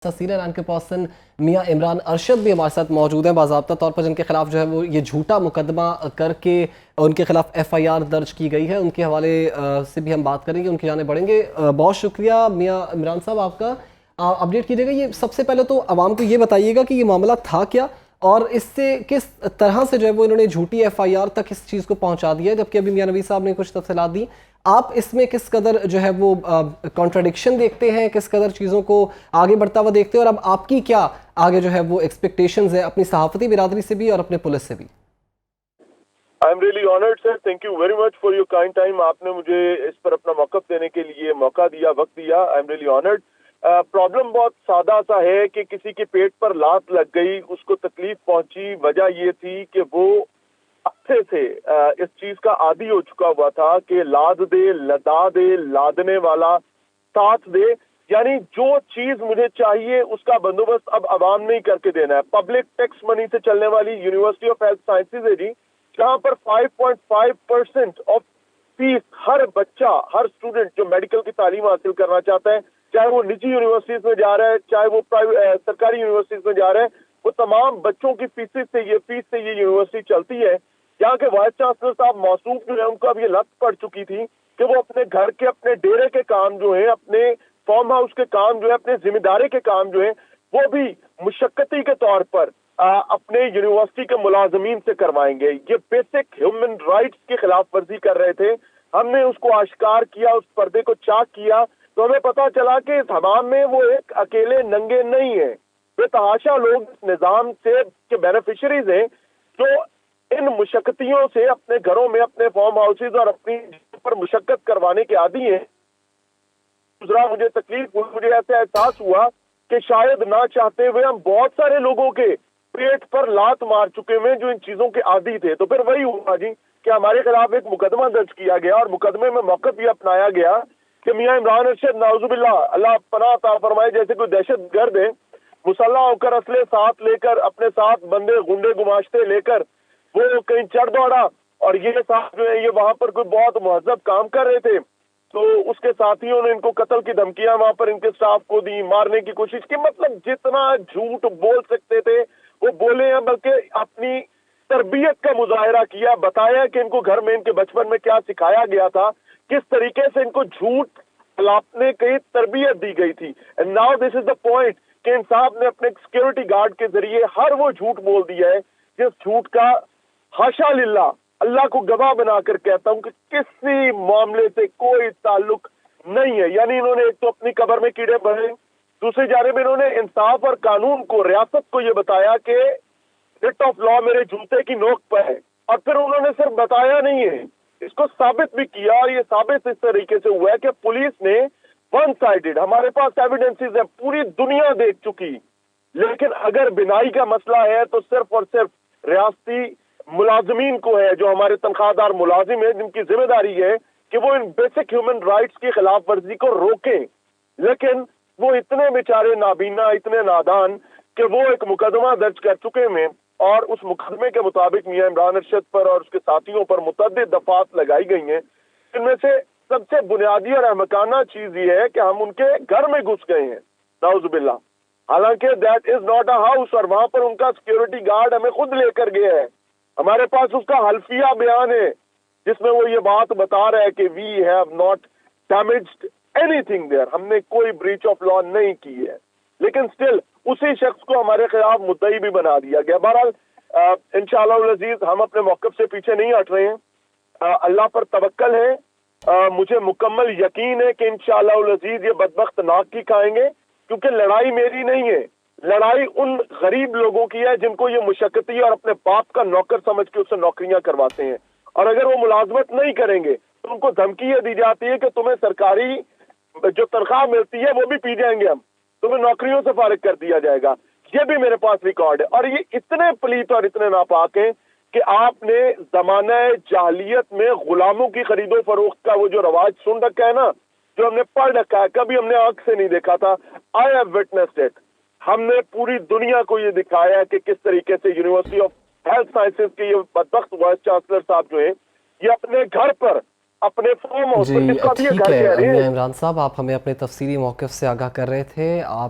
Senior rank person मियां इमरान अरशद भी हमारे साथ मौजूद हैं, बाज़ाब्ता तौर पर जिनके खिलाफ जो है वो ये झूठा मुकदमा करके उनके खिलाफ FIR दर्ज की गई है। उनके हवाले से भी हम बात करेंगे, उनकी जाने बढ़ेंगे। बहुत शुक्रिया मियां इमरान साहब आपका। अपडेट कीजिएगा, ये सबसे पहले तो आवाम को ये बताइएगा कि ये मामला था क्या और इससे किस तरह से जो है वो इन्होंने झूठी FIR तक इस चीज़ को पहुंचा दिया, जबकि अभी मियां नबी साहब ने कुछ तफसीलात दी। आप इसमें किस कदर जो है वो कॉन्ट्रडिक्शन देखते हैं, किस कदर चीज़ों को आगे बढ़ता हुआ देखते हैं, और अब आपकी क्या आगे जो है वो एक्सपेक्टेशंस है अपनी सहाफ़ती बिरादरी से भी और अपने पुलिस से भी? I am really honoured sir, thank you very much for your kind time. आपने मुझे इस पर अपना मौक़िफ़ देने के लिए मौका दिया, वक्त दिया। I am really honoured. Problem बहुत सादा सा है कि किसी के पेट पर लात लग गई, उसको तकलीफ पहुंची। वजह ये थी कि वो अच्छे से इस चीज का आदी हो चुका हुआ था कि लाद दे, लदा दे, लादने वाला साथ दे। यानी जो चीज मुझे चाहिए उसका बंदोबस्त अब आवाम ने ही करके देना है। पब्लिक टैक्स मनी से चलने वाली यूनिवर्सिटी ऑफ हेल्थ साइंसेज है जी, जहां पर 5.5% ऑफ फीस हर बच्चा, हर स्टूडेंट जो मेडिकल की तालीम हासिल करना चाहता है, चाहे वो निजी यूनिवर्सिटीज में जा रहा है, चाहे वो प्राइवेट सरकारी यूनिवर्सिटीज में जा रहा है, वो तमाम बच्चों की फीस से ये यूनिवर्सिटी चलती है। यहाँ के वाइस चांसलर साहब मौसूफ जो है, उनको अब ये लत पड़ चुकी थी कि वो अपने घर के, अपने डेरे के काम जो है, अपने फार्म हाउस के काम जो है, अपने जिम्मेदारी के काम जो है, वो भी मुशक्कती के तौर पर अपने यूनिवर्सिटी के मुलाजमीन से करवाएंगे। ये बेसिक ह्यूमन राइट्स की खिलाफ वर्जी कर रहे थे। हमने उसको आश्कार किया, उस पर्दे को चाक किया, तो हमें पता चला कि इस हमाम में वो एक अकेले नंगे नहीं है। बेतहाशा लोग इस निज़ाम से के बेनिफिशरीज हैं जो इन मुशक्कतियों से अपने घरों में, अपने फार्म हाउसेज और अपनी पर मुशक्कत करवाने के आदी हैं। दूसरा, मुझे तकलीफ हुई, मुझे ऐसा एहसास हुआ कि शायद ना चाहते हुए हम बहुत सारे लोगों के पेट पर लात मार चुके हैं जो इन चीजों के आदी थे। तो फिर वही हुआ जी कि हमारे खिलाफ एक मुकदमा दर्ज किया गया और मुकदमे में मौक़िफ़ भी अपनाया गया कि मियां इमरान अरशद, नाउजुबिल्लाह, अल्लाह पनाह अता फरमाए, जैसे कोई दहशत गर्द है, मुसल्ला होकर असले साथ लेकर, अपने साथ बंदे गुंडे गुमाश्ते लेकर वो कहीं चढ़ दौड़ा, और ये साथ जो है ये वहां पर कोई बहुत मुहज्जब काम कर रहे थे, तो उसके साथियों ने इनको कत्ल की धमकियां वहां पर इनके स्टाफ को दी, मारने की कोशिश की। मतलब जितना झूठ बोल सकते थे वो बोले हैं, बल्कि अपनी तरबियत का मुजाहरा किया, बताया कि इनको घर में इनके बचपन में क्या सिखाया गया था, किस तरीके से इनको झूठ फैलाने की तरबियत दी गई थी। And now this is the point कि इन साहब ने अपने सिक्योरिटी गार्ड के जरिए हर वो झूठ बोल दिया है जिस झूठ का हाशा लिल्लाह, अल्लाह को गवाह बनाकर कहता हूं कि किसी मामले से कोई ताल्लुक नहीं है। यानी इन्होंने एक तो अपनी कब्र में कीड़े भरे, दूसरी जानिब इन्होंने इंसाफ और कानून को, रियासत को ये बताया कि रिट ऑफ लॉ मेरे जूते की नोक पर है, और फिर उन्होंने सिर्फ बताया नहीं है, इसको साबित भी किया। और ये साबित इस तरीके से हुआ है कि पुलिस ने वन साइडेड, हमारे पास एविडेंसेस है, पूरी दुनिया देख चुकी, लेकिन अगर बिनाई का मसला है तो सिर्फ और सिर्फ रियासती मुलाजमीन को है, जो हमारे तनख्वाहदार मुलाजिम है, जिनकी जिम्मेदारी है कि वो इन बेसिक ह्यूमन राइट्स की खिलाफ वर्जी को रोकें। लेकिन वो इतने बेचारे नाबीना, इतने नादान कि वो एक मुकदमा दर्ज कर चुके हैं, और उस मुकदमे के मुताबिक मियां इमरान अरशद पर और उसके साथियों पर मुतअद्दिद दफात लगाई गई हैं। इनमें से सबसे बुनियादी और अहमकाना चीज ये है कि हम उनके घर में घुस गए हैं, नाउजुबिल्लाह, हालांकि that is not a house, और वहां पर उनका सिक्योरिटी गार्ड हमें खुद लेकर गया है। हमारे पास उसका हल्फिया बयान है जिसमें वो ये बात बता रहा है कि we have not damaged anything there, हमने कोई ब्रीच ऑफ लॉ नहीं की है। लेकिन स्टिल उसी शख्स को हमारे खिलाफ मुद्दई भी बना दिया गया। बहरहाल इंशाअल्लाह अज़ीज हम अपने मौक़िफ़ से पीछे नहीं हट रहे हैं। अल्लाह पर तवक्कल है। मुझे मुकम्मल यकीन है कि इंशाअल्लाह अज़ीज ये बदबख्त नाक की खाएंगे, क्योंकि लड़ाई मेरी नहीं है, लड़ाई उन गरीब लोगों की है जिनको ये मुशक्कती और अपने बाप का नौकर समझ के उससे नौकरियां करवाते हैं। और अगर वो मुलाजमत नहीं करेंगे तो उनको धमकी ये दी जाती है कि तुम्हें सरकारी जो तनख्वाह मिलती है वो भी पी जाएंगे हम, तुम्हें नौकरियों से फारिग कर दिया जाएगा। ये भी मेरे पास रिकॉर्ड है। और ये इतने पलीत और इतने नापाक हैं कि आपने जमाना जाहलियत में गुलामों की खरीदो फरोख्त का वो जो रवाज सुन रखा है ना, जो हमने पढ़ रखा है, कभी हमने आंख से नहीं देखा था। I have witnessed it. हमने पूरी दुनिया को ये दिखाया है कि किस तरीके से यूनिवर्सिटी ऑफ हेल्थ साइंसेज के ये बदबख्त वाइस चांसलर साहब जो है, ये अपने घर पर, अपने फार्म हाउस पर, जी जिसका भी ये ठीक घर कह है रहे हैं। मियां इमरान साहब, आप हमें अपने तफसीली मौक़िफ़ से आगाह कर रहे थे। आप